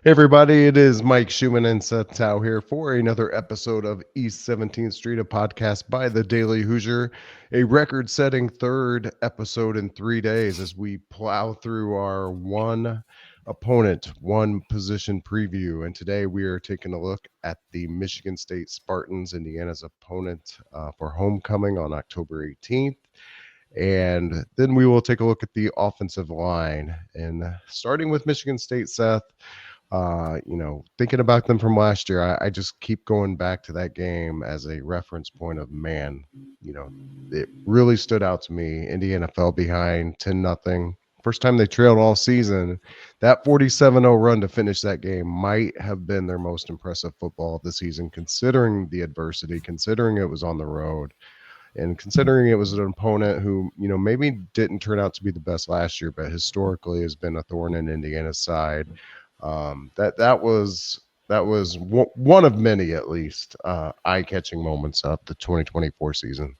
Hey everybody, it is Mike Schumann and Seth Tow here for another episode of East 17th Street, a podcast by the Daily Hoosier, a record-setting third episode in 3 days as we plow through our one opponent, one position preview. And today we are taking a look at the Michigan State Spartans, Indiana's opponent for homecoming on October 18th. And then we will take a look at the offensive line. And starting with Michigan State, Seth, thinking about them from last year, I just keep going back to that game as a reference point of man, you know, it really stood out to me. Indiana fell behind 10-0. First time they trailed all season. That 47-0 run to finish that game might have been their most impressive football of the season, considering the adversity, considering it was on the road, and considering it was an opponent who, maybe didn't turn out to be the best last year, but historically has been a thorn in Indiana's side. That was one of many, at least, eye-catching moments of the 2024 season.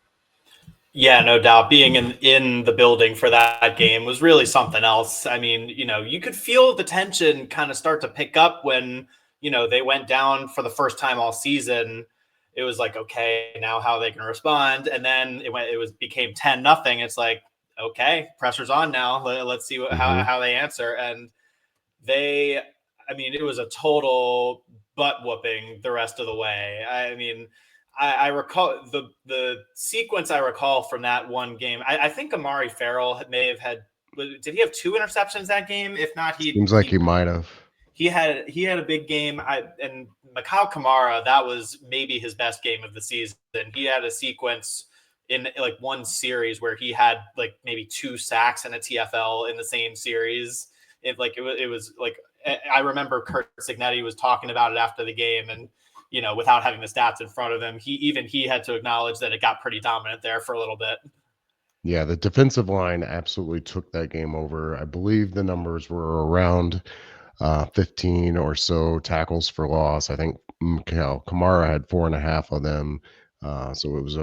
Yeah, no doubt. Being in the building for that game was really something else. I mean, you could feel the tension kind of start to pick up when, they went down for the first time all season. It was like, okay, now how are they going to respond? And then became 10-0. It's like, okay, pressure's on now. Let's see how they answer. And it was a total butt whooping the rest of the way. I recall the sequence I recall from that one game. I think Amari Farrell may have had. Did he have 2 interceptions that game? If not, Seems like he might have. He had a big game. And Mikal Kamara, that was maybe his best game of the season. He had a sequence in like one series where he had like maybe 2 sacks and a TFL in the same series. It was like, I remember Curt Cignetti was talking about it after the game, and without having the stats in front of him, he had to acknowledge that it got pretty dominant there for a little bit. Yeah, the defensive line absolutely took that game over. I believe the numbers were around 15 or so tackles for loss. I think Kamara had 4.5 of them. So it was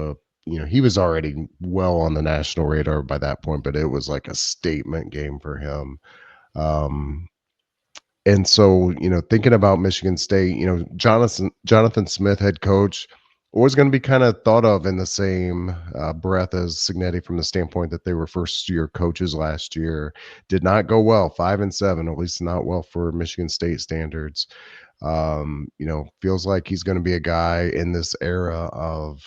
he was already well on the national radar by that point, but it was like a statement game for him. And so, thinking about Michigan State, Jonathan Smith, head coach, always going to be kind of thought of in the same breath as Cignetti from the standpoint that they were first-year coaches last year. Did not go well, 5-7, at least not well for Michigan State standards. Feels like he's going to be a guy in this era of,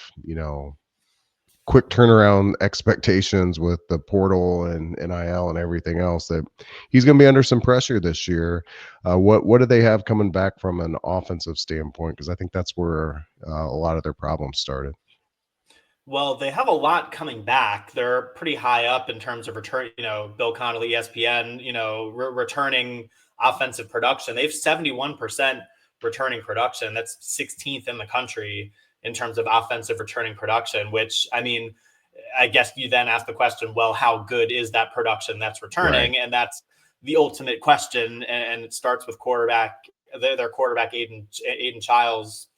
quick turnaround expectations with the portal and NIL and everything else, that he's going to be under some pressure this year. What do they have coming back from an offensive standpoint? Because I think that's where a lot of their problems started. Well, they have a lot coming back. They're pretty high up in terms of return. Bill Connolly, ESPN, returning offensive production. They have 71% returning production. That's 16th in the country in terms of offensive returning production, which, I guess you then ask the question, well, how good is that production that's returning? Right. And that's the ultimate question. And it starts with quarterback, their quarterback, Aiden Childs.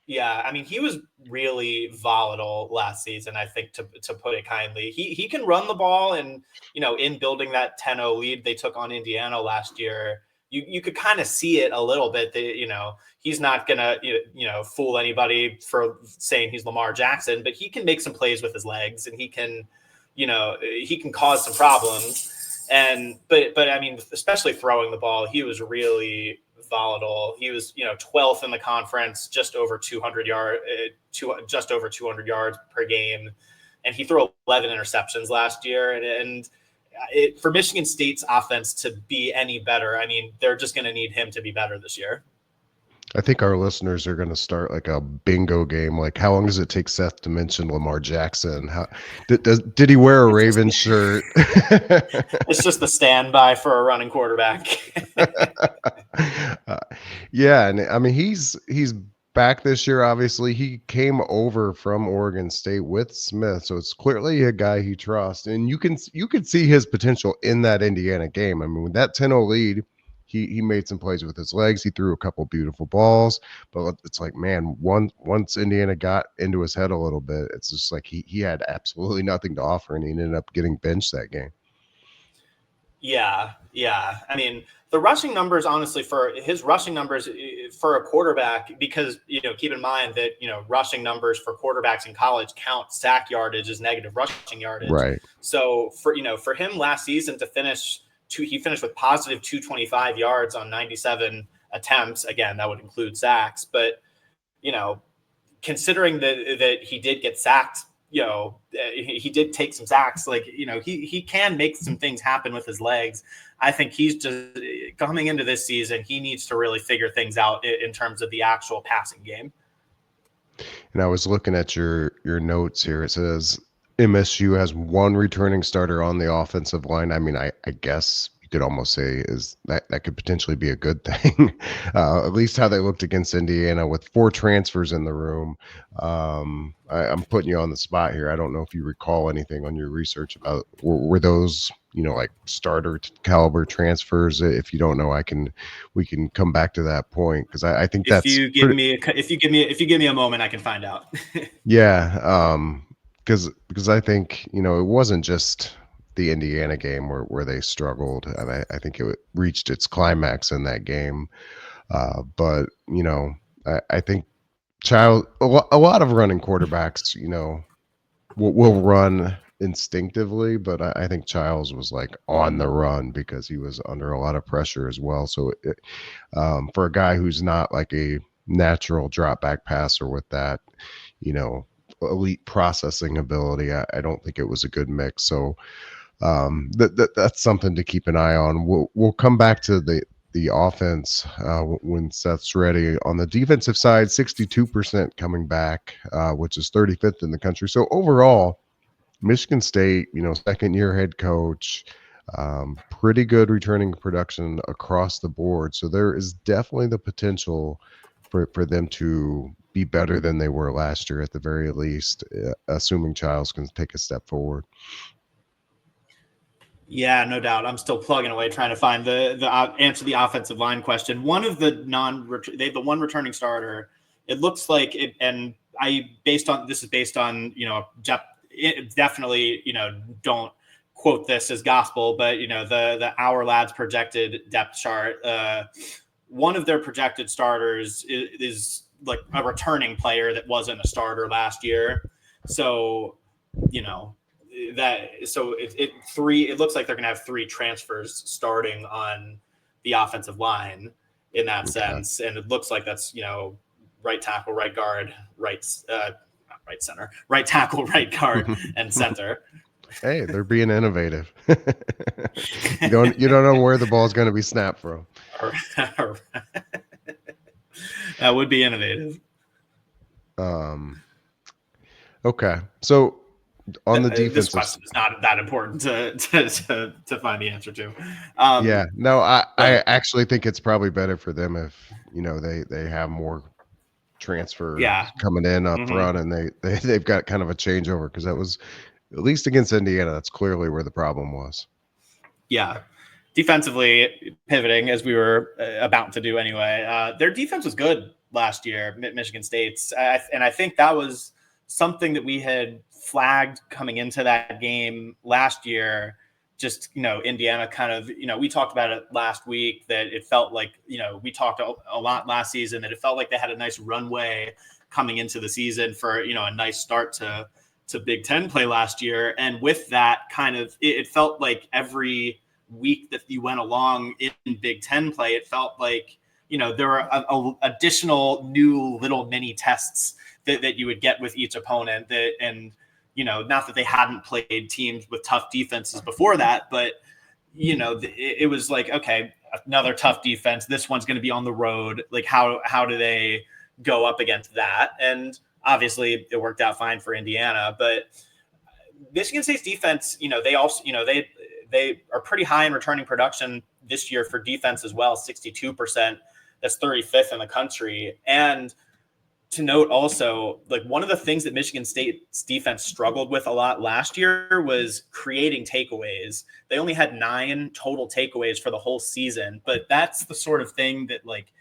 Yeah, he was really volatile last season, I think, to put it kindly. He can run the ball, and, in building that 10-0 lead they took on Indiana last year, you could kind of see it a little bit that, he's not going to, fool anybody for saying he's Lamar Jackson, but he can make some plays with his legs, and he can cause some problems. But especially throwing the ball, he was really volatile. He was, 12th in the conference, just over 200 yards per game. And he threw 11 interceptions last year. And for Michigan State's offense to be any better, they're just going to need him to be better this year. I think our listeners are going to start like a bingo game. Like, how long does it take Seth to mention Lamar Jackson? How did he wear a Ravens shirt? It's just the standby for a running quarterback. Yeah, and he's back this year. Obviously, he came over from Oregon State with Smith, so it's clearly a guy he trusts, and you can see his potential in that Indiana game. With that 10-0 lead, he made some plays with his legs. He threw a couple beautiful balls, but it's like, man, once Indiana got into his head a little bit, it's just like he had absolutely nothing to offer, and he ended up getting benched that game. Yeah, yeah. I mean, the rushing numbers, honestly, for his rushing numbers for a quarterback, because, keep in mind that, rushing numbers for quarterbacks in college count sack yardage as negative rushing yardage. Right. So for him last season to finish, he finished with positive 225 yards on 97 attempts. Again, that would include sacks, but, considering that he did get sacked, he did take some sacks. Like, he can make some things happen with his legs. I think he's just coming into this season. He needs to really figure things out in terms of the actual passing game. And I was looking at your notes here. It says MSU has one returning starter on the offensive line. I mean, I guess you could almost say is that could potentially be a good thing. At least how they looked against Indiana with 4 transfers in the room. I'm putting you on the spot here. I don't know if you recall anything on your research about were those like starter caliber transfers. If you don't know, we can come back to that point, because I think If that's you give me a moment, I can find out. yeah, because I think it wasn't just the Indiana game where they struggled, and I think it reached its climax in that game. But I think a lot of running quarterbacks will run instinctively, but I think Childs was like on the run because he was under a lot of pressure as well. So for a guy who's not like a natural drop back passer with that, elite processing ability, I don't think it was a good mix. So that's something to keep an eye on. We'll come back to the offense when Seth's ready. On the defensive side, 62% coming back, which is 35th in the country. So overall, Michigan State, second year head coach, pretty good returning production across the board. So there is definitely the potential for them to be better than they were last year at the very least, assuming Childs can take a step forward. Yeah, no doubt. I'm still plugging away trying to find the answer the offensive line question. One of the they have the one returning starter. It looks like it, and this is based on definitely don't quote this as gospel, but the Our Lads projected depth chart. One of their projected starters is like a returning player that wasn't a starter last year. So it looks like they're gonna have 3 transfers starting on the offensive line in that sense, and it looks like that's right tackle, right guard, right center, right tackle, right guard, and center. Hey, they're being innovative. you don't know where the ball is going to be snapped from. That would be innovative. Okay, so on the defense, this question is not that important to find the answer to. I actually think it's probably better for them if they have more transfer coming in up front, and they've got kind of a changeover, because that was, at least against Indiana, that's clearly where the problem was. Yeah. Defensively, pivoting as we were about to do anyway, their defense was good last year, Michigan State's. And I think that was something that we had flagged coming into that game last year. Just, Indiana kind of, we talked about it last week, that it felt like, we talked a lot last season, that it felt like they had a nice runway coming into the season for, a nice start to Big Ten play last year. And with that kind of, it felt like every week that you went along in Big Ten play, it felt like, there were additional new little mini tests that you would get with each opponent, not that they hadn't played teams with tough defenses before that, but, it was like, okay, another tough defense. This one's going to be on the road. Like, how do they go up against that? And obviously it worked out fine for Indiana, but Michigan State's defense, they also, they are pretty high in returning production this year for defense as well, 62%. That's 35th in the country. And to note also, like, one of the things that Michigan State's defense struggled with a lot last year was creating takeaways. They only had 9 total takeaways for the whole season, but that's the sort of thing that, like,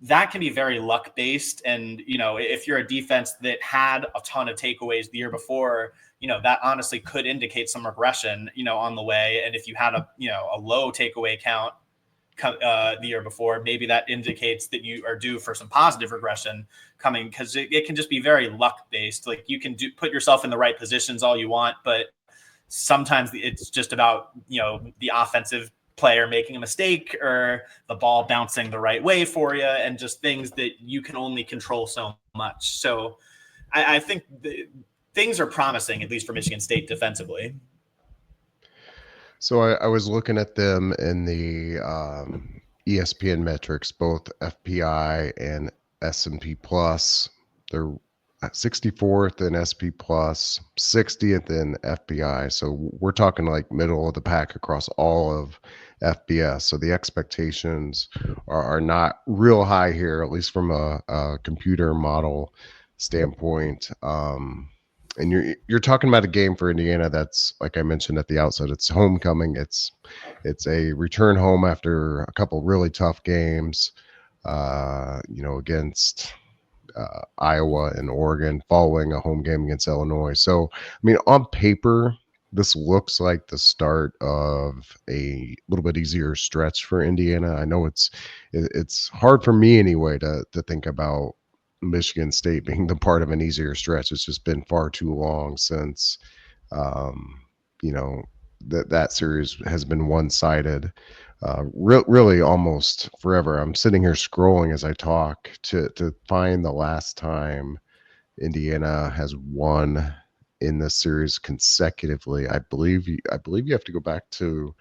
that can be very luck based. And, if you're a defense that had a ton of takeaways the year before, that honestly could indicate some regression, on the way. And if you had a low takeaway count the year before, maybe that indicates that you are due for some positive regression coming, because it can just be very luck based. Like, you can put yourself in the right positions all you want, but sometimes it's just about, the offensive player making a mistake or the ball bouncing the right way for you, and just things that you can only control so much. So I think things are promising, at least for Michigan State defensively. So I was looking at them in the ESPN metrics, both FPI and S&P Plus. They're 64th in SP Plus, 60th in FPI. So we're talking like middle of the pack across all of FBS. So the expectations are not real high here, at least from a computer model standpoint. And you're talking about a game for Indiana that's, like I mentioned at the outset, it's homecoming. It's a return home after a couple really tough games, against Iowa and Oregon, following a home game against Illinois. So, I mean, on paper, this looks like the start of a little bit easier stretch for Indiana. I know it's hard for me anyway to think about Michigan State being the part of an easier stretch. It's just been far too long since, that series has been one-sided. Really almost forever. I'm sitting here scrolling as I talk to find the last time Indiana has won in this series consecutively. I believe you have to go back to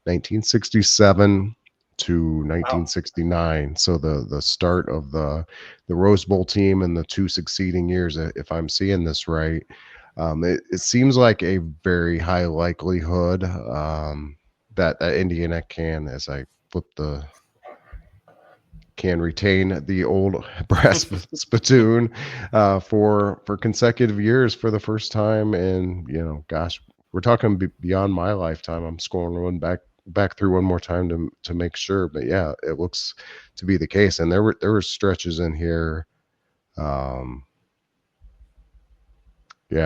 1967 to 1969. Wow. So the start of the Rose Bowl team and the two succeeding years, if I'm seeing this right. It seems like a very high likelihood that Indiana can, as I flip can retain the old brass spittoon for consecutive years for the first time. And, gosh, we're talking beyond my lifetime. I'm scrolling back through one more time to make sure. But yeah, it looks to be the case. And there were stretches in here.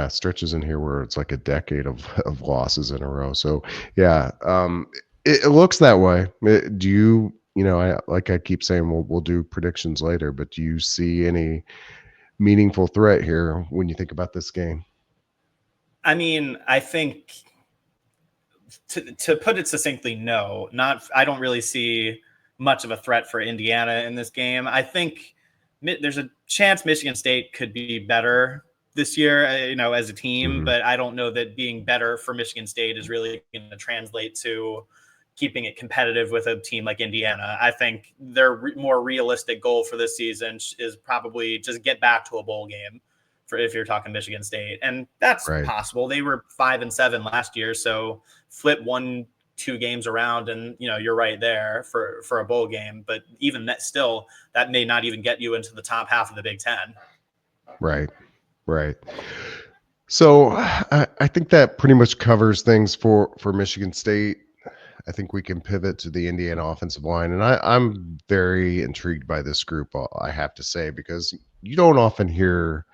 Stretches in here where it's like a decade of losses in a row. So yeah, it looks that way. Do you, I keep saying, we'll do predictions later, but do you see any meaningful threat here when you think about this game? I mean, I think to put it succinctly, no, I don't really see much of a threat for Indiana in this game. I think there's a chance Michigan State could be better this year, as a team, mm-hmm. But I don't know that being better for Michigan State is really going to translate to keeping it competitive with a team like Indiana. I think their more realistic goal for this season is probably just get back to a bowl game if you're talking Michigan State. And that's right. Possible. They were 5-7 last year. So flip 1-2 games around and, you're right there for a bowl game. But even that still, that may not even get you into the top half of the Big Ten. Right. So I think that pretty much covers things for Michigan State. I think we can pivot to the Indiana offensive line. And I'm very intrigued by this group, I have to say, because you don't often hear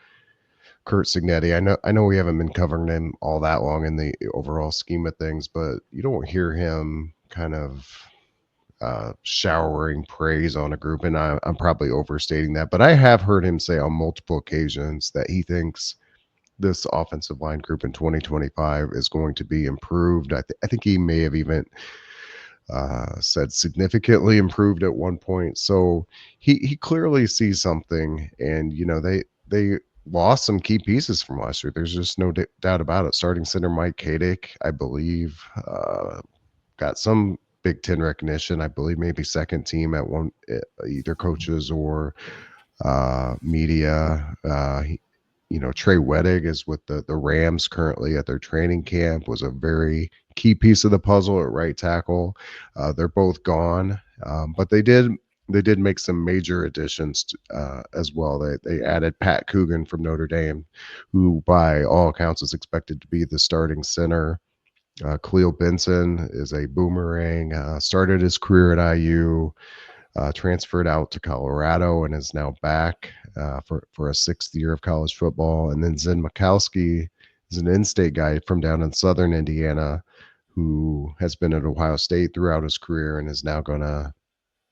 Curt Cignetti. I know we haven't been covering him all that long in the overall scheme of things, but you don't hear him kind of showering praise on a group. And I'm probably overstating that, but I have heard him say on multiple occasions that he thinks this offensive line group in 2025 is going to be improved. I think he may have even said significantly improved at one point. So he clearly sees something, and they lost some key pieces from last year. There's just no doubt about it. Starting center Mike Kadick, I believe, got some Big Ten recognition. I believe maybe second team at one, either coaches or media. Trey Wettig is with the Rams currently at their training camp, was a very key piece of the puzzle at right tackle. They're both gone, but they did make some major additions as well. They added Pat Coogan from Notre Dame, who by all accounts is expected to be the starting center. Khalil Benson is a boomerang, started his career at IU. transferred out to Colorado and is now back for a 6th year of college football. And then Zen Mikowski is an in-state guy from down in southern Indiana who has been at Ohio State throughout his career and is now going to,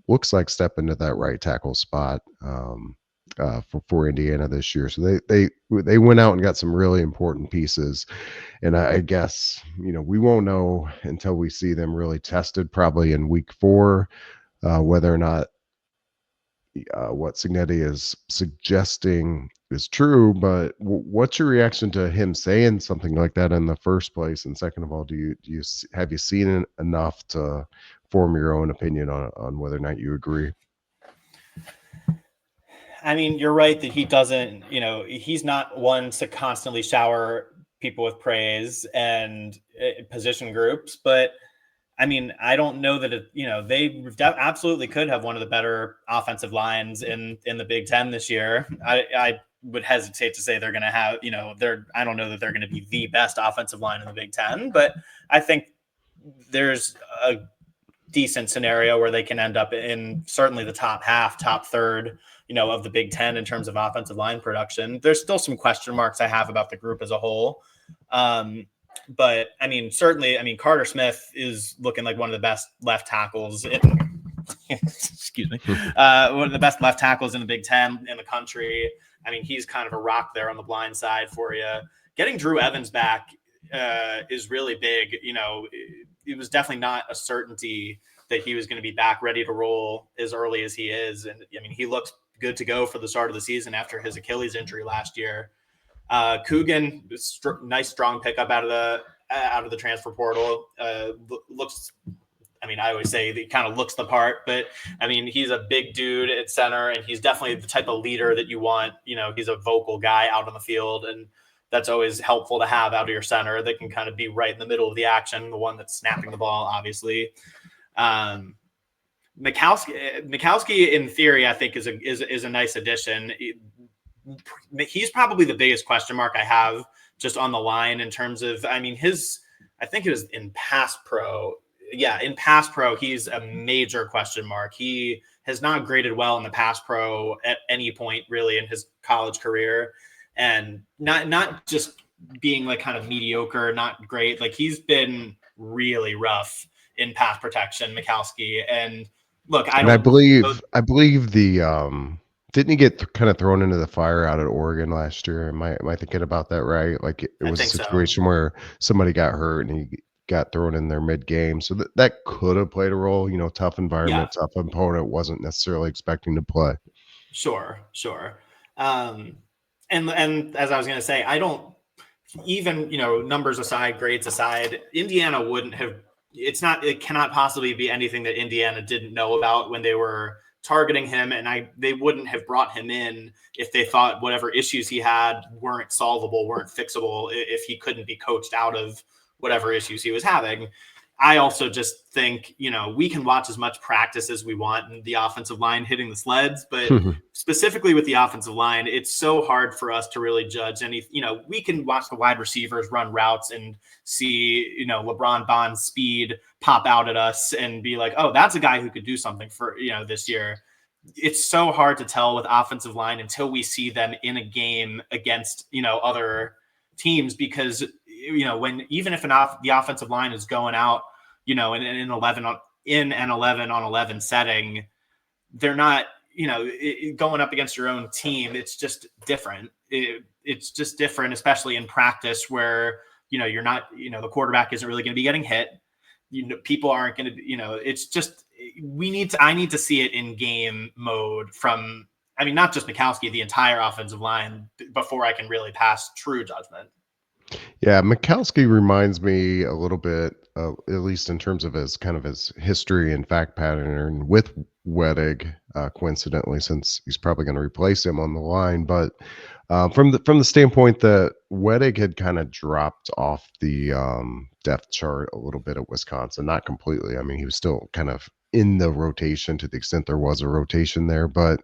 looks like, step into that right tackle spot for Indiana this year. So they went out and got some really important pieces. And I guess, we won't know until we see them really tested, probably in week 4, whether or not what Cignetti is suggesting is true. But what's your reaction to him saying something like that in the first place? And second of all, have you seen enough to form your own opinion on whether or not you agree? I mean, you're right that he doesn't, he's not one to constantly shower people with praise and position groups, but I mean, I don't know that they absolutely could have one of the better offensive lines in the Big Ten this year. I would hesitate to say they're going to have, I don't know that they're going to be the best offensive line in the Big Ten, but I think there's a decent scenario where they can end up in certainly the top half, top third, of the Big Ten in terms of offensive line production. There's still some question marks I have about the group as a whole. But I mean, certainly, Carter Smith is looking like one of the best left tackles excuse me, one of the best left tackles in the Big Ten in the country. I mean, he's kind of a rock there on the blind side for you. Getting Drew Evans back is really big. It was definitely not a certainty that he was going to be back ready to roll as early as he is. And I mean, he looks good to go for the start of the season after his Achilles injury last year. Coogan, nice strong pickup out of the transfer portal. Looks, I always say that he kind of looks the part, but I mean, he's a big dude at center, and he's definitely the type of leader that you want. He's a vocal guy out on the field, and that's always helpful to have out of your center that can kind of be right in the middle of the action, the one that's snapping the ball, obviously. Mikowski, in theory, I think is a nice addition. He's probably the biggest question mark I have just on the line in terms of, I think it was in pass pro. Yeah, in pass pro, he's a major question mark. He has not graded well in the pass pro at any point really in his college career, and not just being like kind of mediocre, not great. Like, he's been really rough in pass protection, Mikowski. And look, I believe the didn't he get kind of thrown into the fire out at Oregon last year? Am I thinking about that right? Like, it was a situation where somebody got hurt and he got thrown in there mid-game. So that could have played a role. Tough environment, tough opponent, wasn't necessarily expecting to play. Sure. And as I was going to say, I don't even, numbers aside, grades aside, Indiana wouldn't have, it cannot possibly be anything that Indiana didn't know about when they were targeting him. And they wouldn't have brought him in if they thought whatever issues he had weren't solvable, weren't fixable, if he couldn't be coached out of whatever issues he was having. I also just think, we can watch as much practice as we want in the offensive line hitting the sleds, but specifically with the offensive line, it's so hard for us to really judge any, we can watch the wide receivers run routes and see, LeBron Bond's speed pop out at us and be like, oh, that's a guy who could do something for, this year. It's so hard to tell with offensive line until we see them in a game against, other teams, because even if the offensive line is going out, in an 11 on 11 setting, they're not, going up against your own team. It's just different. It's just different, especially in practice where, you're not, the quarterback isn't really going to be getting hit. People aren't going to, it's just, I need to see it in game mode from, not just Mikowski, the entire offensive line, before I can really pass true judgment. Yeah, Mikowski reminds me a little bit, at least in terms of his history and fact pattern with Wedig, coincidentally, since he's probably going to replace him on the line. But from the standpoint that Wedig had kind of dropped off the depth chart a little bit at Wisconsin, not completely. He was still kind of in the rotation to the extent there was a rotation there, but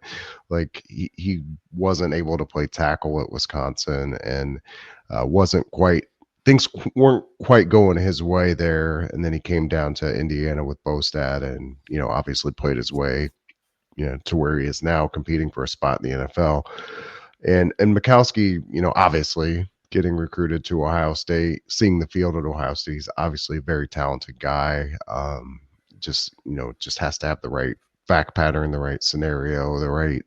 like he wasn't able to play tackle at Wisconsin, and things weren't quite going his way there. And then he came down to Indiana with Bostad and, obviously played his way to where he is now, competing for a spot in the NFL. And Mikowski, obviously getting recruited to Ohio State, seeing the field at Ohio State, he's obviously a very talented guy. Just has to have the right fact pattern, the right scenario, the right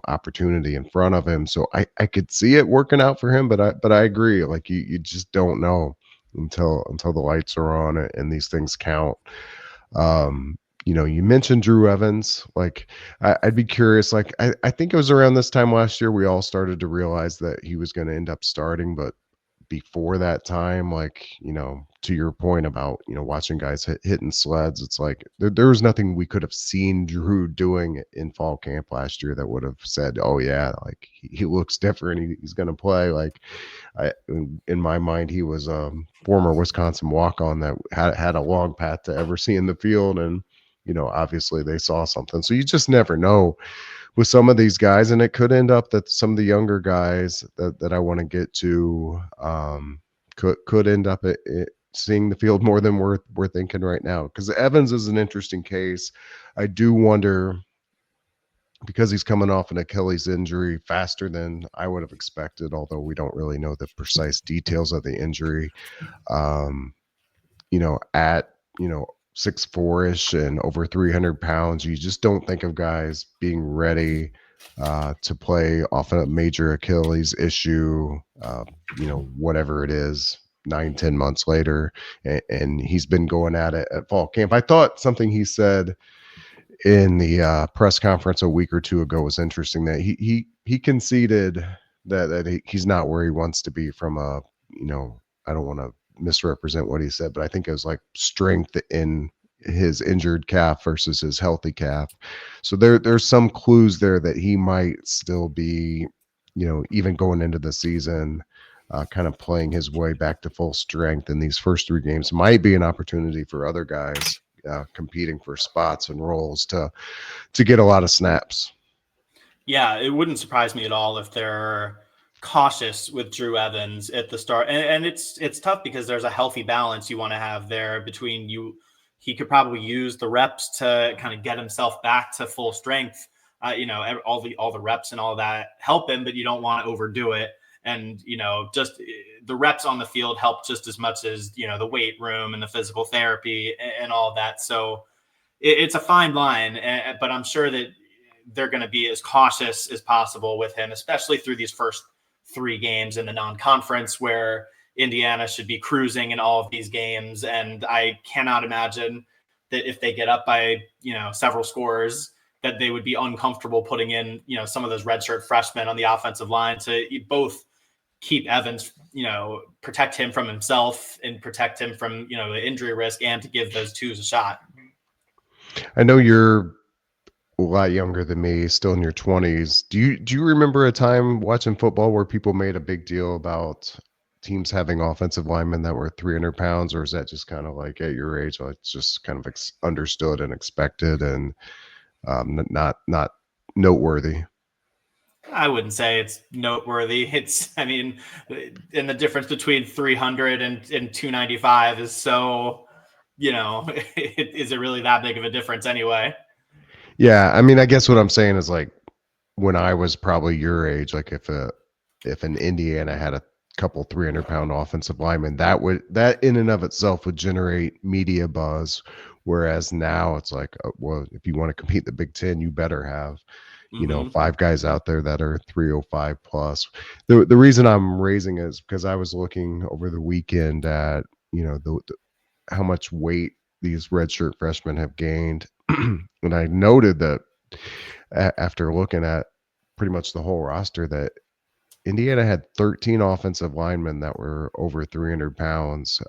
opportunity in front of him. So I could see it working out for him, but I agree. Like you just don't know until the lights are on and these things count. You mentioned Drew Evans. Like, I'd be curious. Like, I think it was around this time last year we all started to realize that he was going to end up starting. But before that time, like, to your point about, watching guys hitting sleds, it's like there was nothing we could have seen Drew doing in fall camp last year that would have said, oh, yeah, like he looks different. He's going to play. Like, in my mind, he was a former Wisconsin walk-on that had a long path to ever see in the field. And, obviously they saw something. So you just never know with some of these guys. And it could end up that some of the younger guys that I want to get to could end up seeing the field more than we're thinking right now. Because Evans is an interesting case. I do wonder, because he's coming off an Achilles injury faster than I would have expected, although we don't really know the precise details of the injury. At 6'4" and over 300 pounds, you just don't think of guys being ready to play off a major Achilles issue, whatever it is, 9-10 months later. And he's been going at it at fall camp. I thought something he said in the press conference a week or two ago was interesting, that he conceded that he's not where he wants to be from a, I don't want to misrepresent what he said, but I think it was like strength in his injured calf versus his healthy calf. So there's some clues there that he might still be, even going into the season, kind of playing his way back to full strength. And these first 3 games might be an opportunity for other guys competing for spots and roles to get a lot of snaps. Yeah, it wouldn't surprise me at all if they're cautious with Drew Evans at the start. And it's tough because there's a healthy balance you want to have there between you. He could probably use the reps to kind of get himself back to full strength. All the reps and all that help him, but you don't want to overdo it. And, just the reps on the field help just as much as, the weight room and the physical therapy and all of that. So it's a fine line, but I'm sure that they're going to be as cautious as possible with him, especially through these first 3 games in the non-conference, where Indiana should be cruising in all of these games. And I cannot imagine that if they get up by, several scores, that they would be uncomfortable putting in, some of those redshirt freshmen on the offensive line to both keep Evans, protect him from himself and protect him from, the injury risk, and to give those twos a shot. I know you're a lot younger than me, still in your 20s. Do you remember a time watching football where people made a big deal about teams having offensive linemen that were 300 pounds, or is that just kind of like at your age, like it's just kind of understood and expected and not noteworthy? I wouldn't say it's noteworthy. And the difference between 300 and 295 is so, is it really that big of a difference anyway? Yeah, I guess what I'm saying is, like, when I was probably your age, like if an Indiana had a couple 300-pound offensive linemen, that in and of itself would generate media buzz. Whereas now it's like, well, if you want to compete in the Big Ten, you better have, 5 guys out there that are 305 plus. The reason I'm raising it is because I was looking over the weekend at, how much weight these redshirt freshmen have gained. And I noted that after looking at pretty much the whole roster, that Indiana had 13 offensive linemen that were over 300 pounds.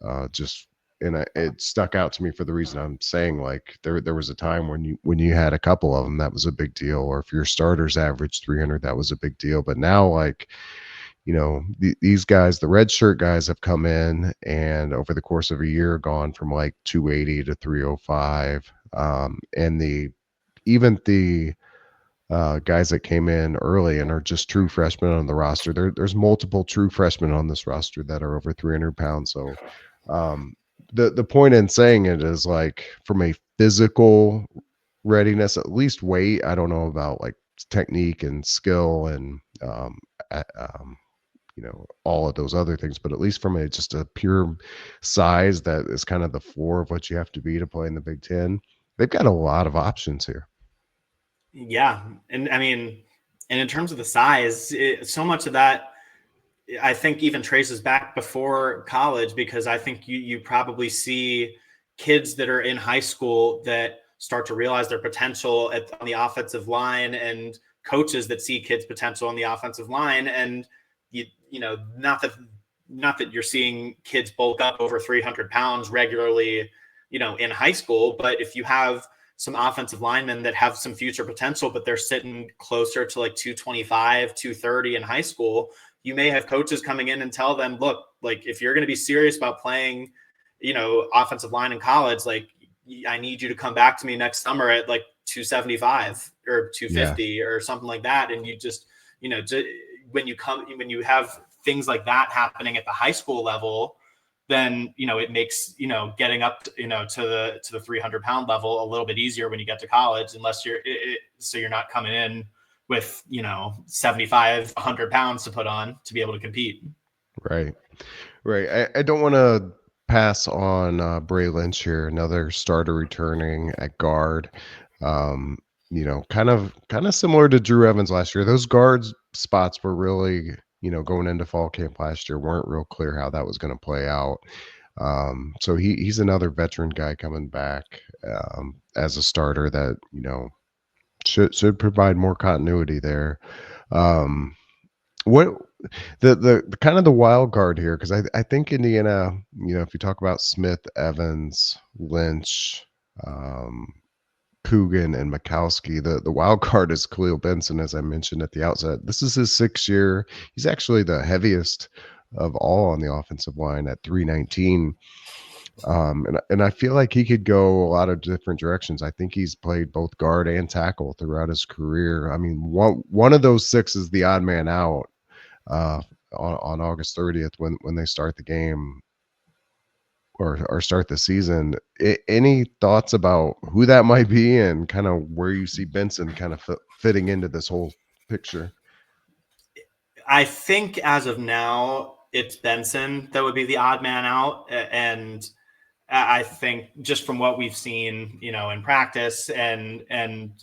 It stuck out to me for the reason I'm saying, like, there was a time when you had a couple of them, that was a big deal. Or if your starters averaged 300, that was a big deal. But now, like, these guys, the red shirt guys, have come in and over the course of a year gone from like 280 to 305. And the guys that came in early and are just true freshmen on the roster, there's multiple true freshmen on this roster that are over 300 pounds. So the point in saying it is, like, from a physical readiness, at least weight. I don't know about like technique and skill and a- um, all of those other things, but at least from a just a pure size, that is kind of the floor of what you have to be to play in the Big Ten. They've got a lot of options here. Yeah. And I mean, and in terms of the size, so much of that, I think, even traces back before college, because I think you probably see kids that are in high school that start to realize their potential on the offensive line, and coaches that see kids' potential on the offensive line. And not that you're seeing kids bulk up over 300 pounds regularly, in high school, but if you have some offensive linemen that have some future potential, but they're sitting closer to like 225, 230 in high school, you may have coaches coming in and tell them, look, like, if you're going to be serious about playing, offensive line in college, like, I need you to come back to me next summer at like 275 or Yeah. 250 or something like that. And you just, when you have things like that happening at the high school level, then it makes getting up to the 300-pound level a little bit easier when you get to college, unless so you're not coming in with 75, 100 pounds to put on to be able to compete. Right. Right. I don't want to pass on Bray Lynch here, another starter returning at guard. Um, kind of similar to Drew Evans last year. Those guards spots were really, going into fall camp last year, weren't real clear how that was going to play out. So he's another veteran guy coming back as a starter that, should provide more continuity there. Um, what the kind of the wild card here, because I think Indiana, if you talk about Smith, Evans, Lynch, um, Coogan, and Mikowski, the wild card is Khalil Benson, as I mentioned at the outset. This is his 6th year. He's actually the heaviest of all on the offensive line at 319. And I feel like he could go a lot of different directions. I think he's played both guard and tackle throughout his career. I mean, one of those 6 is the odd man out uh, on August 30th when they start the game or start the season. Any thoughts about who that might be and kind of where you see Benson kind of fitting into this whole picture? I think as of now, it's Benson that would be the odd man out. And I think just from what we've seen, in practice, and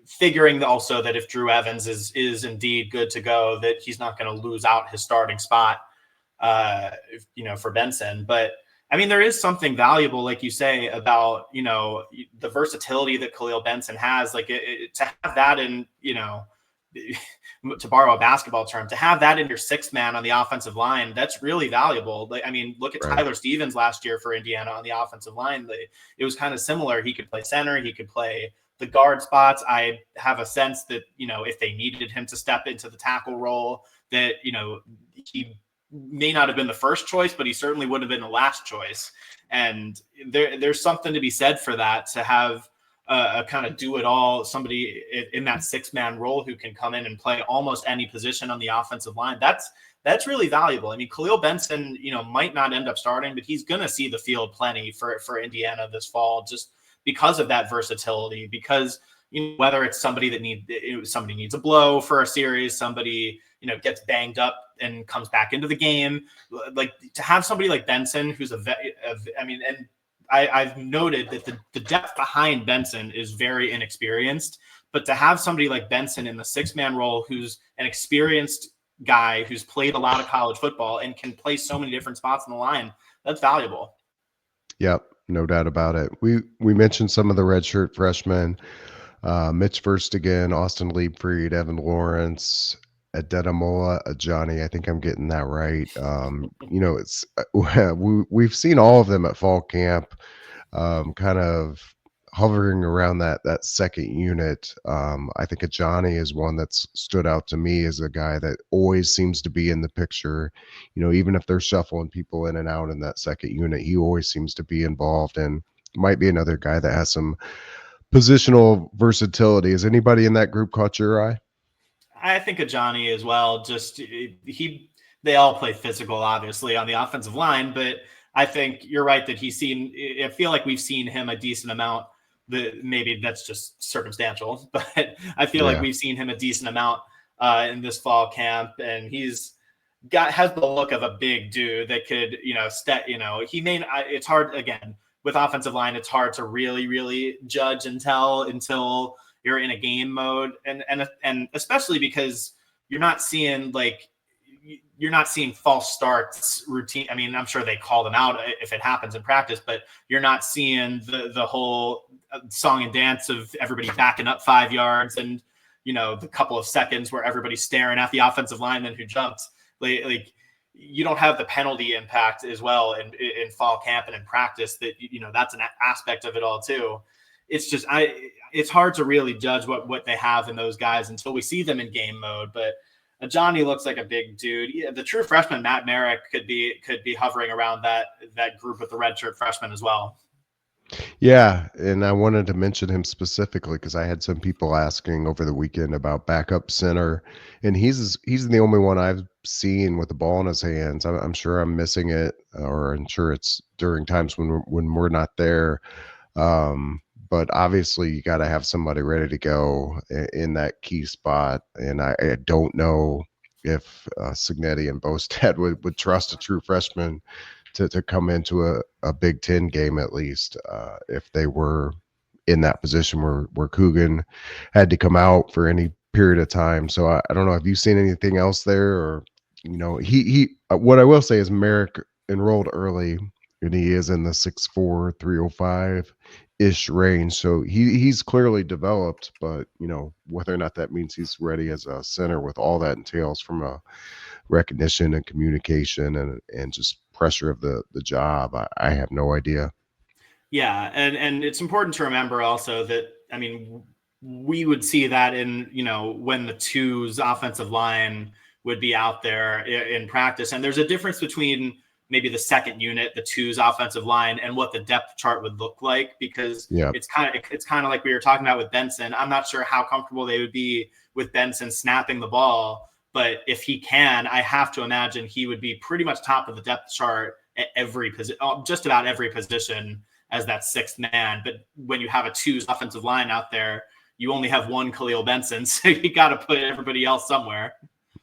figuring also that if Drew Evans is indeed good to go, that he's not going to lose out his starting spot, for Benson. But I mean, there is something valuable, like you say, about, the versatility that Khalil Benson has, like to have that in, to borrow a basketball term, to have that in your 6th man on the offensive line, that's really valuable. Like, I mean, look at Right. Tyler Stevens last year for Indiana on the offensive line. It was kind of similar. He could play center, he could play the guard spots. I have a sense that, if they needed him to step into the tackle role, that, he may not have been the first choice, but he certainly would have been the last choice. And there's something to be said for that, to have a kind of do it all, somebody in that 6-man role who can come in and play almost any position on the offensive line. That's really valuable. I mean, Khalil Benson, might not end up starting, but he's going to see the field plenty for Indiana this fall, just because of that versatility. Because whether it's somebody somebody needs a blow for a series, somebody gets banged up and comes back into the game, like, to have somebody like Benson, who's I've noted that the depth behind Benson is very inexperienced, but to have somebody like Benson in the 6-man role, who's an experienced guy who's played a lot of college football and can play so many different spots on the line, that's valuable. Yep, no doubt about it. We mentioned some of the redshirt freshmen, Mitch Verstegen, Austin Liebfried, Evan Lawrence, Adedamola, Johnny. I think I'm getting that right. It's we've seen all of them at fall camp, kind of hovering around that second unit. I think Johnny is one that's stood out to me as a guy that always seems to be in the picture. Even if they're shuffling people in and out in that second unit, he always seems to be involved, and might be another guy that has some positional versatility. Has anybody in that group caught your eye? I think of Johnny as well. Just they all play physical, obviously, on the offensive line, but I think you're right that I feel like we've seen him a decent amount maybe that's just circumstantial, but I feel like Yeah. we've seen him a decent amount in this fall camp, and has the look of a big dude that could, he may. It's hard again with offensive line. It's hard to really judge and tell until you're in a game mode, and especially because you're not seeing false starts routine. I mean, I'm sure they call them out if it happens in practice, but you're not seeing the whole song and dance of everybody backing up 5 yards and, the couple of seconds where everybody's staring at the offensive lineman who jumped. Like you don't have the penalty impact as well in fall camp and in practice that, that's an aspect of it all too. It's just, it's hard to really judge what they have in those guys until we see them in game mode. But Johnny looks like a big dude. Yeah, the true freshman Matt Merrick could be hovering around that group with the redshirt freshmen as well. Yeah, and I wanted to mention him specifically because I had some people asking over the weekend about backup center, and he's the only one I've seen with the ball in his hands. I'm sure I'm missing it, or I'm sure it's during times when we're not there. But obviously, you got to have somebody ready to go in that key spot, and I don't know if Cignetti and Bostad would trust a true freshman to come into a Big Ten game at least, if they were in that position where Coogan had to come out for any period of time. So I don't know. Have you seen anything else there? Or, he what I will say is Merrick enrolled early, and he is in the 6'4", 305-ish range. So he's clearly developed, but, whether or not that means he's ready as a center with all that entails from a recognition and communication and just pressure of the job, I have no idea. Yeah, and it's important to remember also that, I mean, we would see that in, when the twos offensive line would be out there in practice. And there's a difference between maybe the second unit, the twos offensive line, and what the depth chart would look like, because it's kind of like we were talking about with Benson. I'm not sure how comfortable they would be with Benson snapping the ball, but if he can, I have to imagine he would be pretty much top of the depth chart at every position, just about every position, as that sixth man. But when you have a twos offensive line out there, you only have one Khalil Benson, so you got to put everybody else somewhere.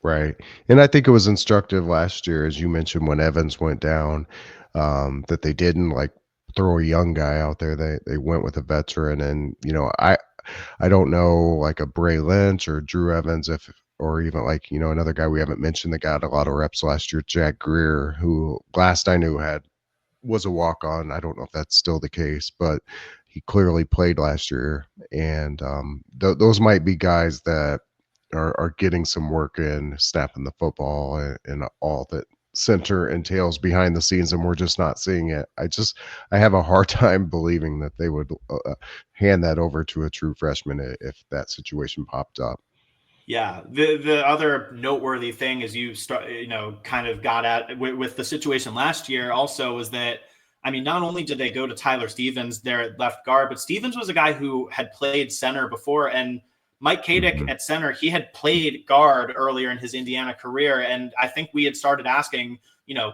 Right. And I think it was instructive last year, as you mentioned, when Evans went down, that they didn't like throw a young guy out there. They went with a veteran. And, I don't know, like a Bray Lynch or Drew Evans, or even like, another guy we haven't mentioned that got a lot of reps last year, Jack Greer, who last I knew was a walk-on. I don't know if that's still the case, but he clearly played last year. And those might be guys that are getting some work in, snapping the football and all that center entails behind the scenes, and we're just not seeing it. I have a hard time believing that they would hand that over to a true freshman if that situation popped up. Yeah, the other noteworthy thing is kind of got at with the situation last year also was that, I mean, not only did they go to Tyler Stevens there at left guard, but Stevens was a guy who had played center before, and Mike Kadick at center, he had played guard earlier in his Indiana career. And I think we had started asking,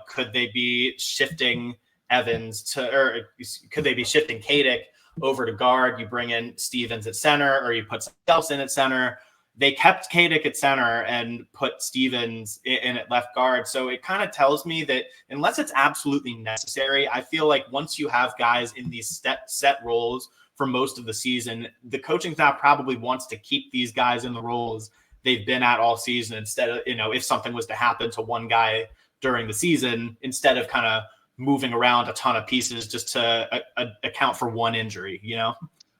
could they be shifting Evans or could they be shifting Kadick over to guard? You bring in Stevens at center, or you put somebody else in at center. They kept Kadick at center and put Stevens in at left guard. So it kind of tells me that unless it's absolutely necessary, I feel like once you have guys in these set roles for most of the season, the coaching staff probably wants to keep these guys in the roles they've been at all season, instead of, if something was to happen to one guy during the season, instead of kind of moving around a ton of pieces just to account for one injury,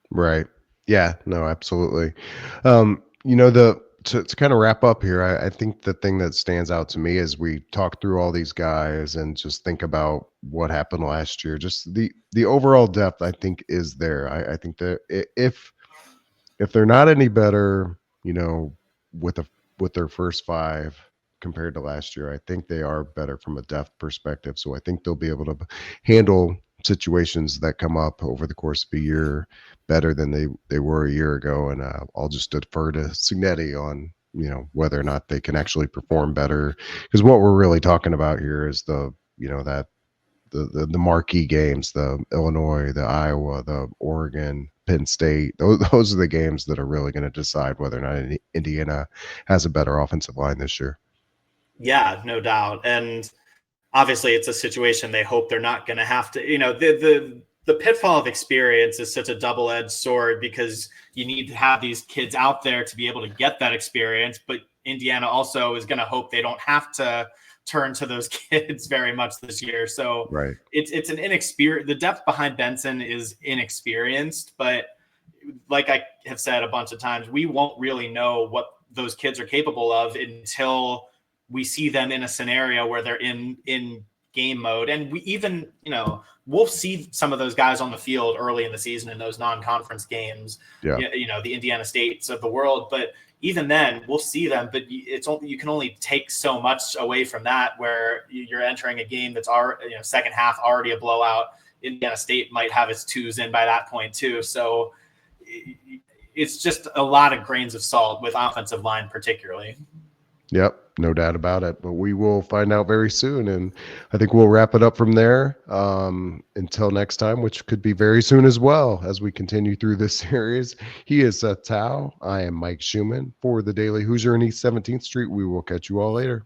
Right. Yeah, no, absolutely. To kind of wrap up here, I think the thing that stands out to me as we talk through all these guys and just think about what happened last year, just the overall depth, I think, is there. I think that if they're not any better, with their first five compared to last year, I think they are better from a depth perspective. So I think they'll be able to handle situations that come up over the course of a year better than they were a year ago. And I'll just defer to Cignetti on, whether or not they can actually perform better. Because what we're really talking about here is the marquee games, the Illinois, the Iowa, the Oregon, Penn State. Those are the games that are really going to decide whether or not Indiana has a better offensive line this year. Yeah, no doubt. And obviously it's a situation they hope they're not going to have to, the pitfall of experience is such a double-edged sword, because you need to have these kids out there to be able to get that experience. But Indiana also is going to hope they don't have to turn to those kids very much this year. So Right. it's an inexperienced, the depth behind Benson is inexperienced, but like I have said a bunch of times, we won't really know what those kids are capable of until we see them in a scenario where they're in game mode. And we even, we'll see some of those guys on the field early in the season in those non-conference games, Yeah. the Indiana States of the world. But even then we'll see them, but it's only, you can only take so much away from that, where you're entering a game that's already, second half already a blowout. Indiana State might have its twos in by that point too. So it's just a lot of grains of salt with offensive line, particularly. Yep, no doubt about it. But we will find out very soon, and I think we'll wrap it up from there. Until next time, which could be very soon as well, as we continue through this series. He is Seth Tow. I am Mike Schumann for the Daily Hoosier in East 17th Street. We will catch you all later.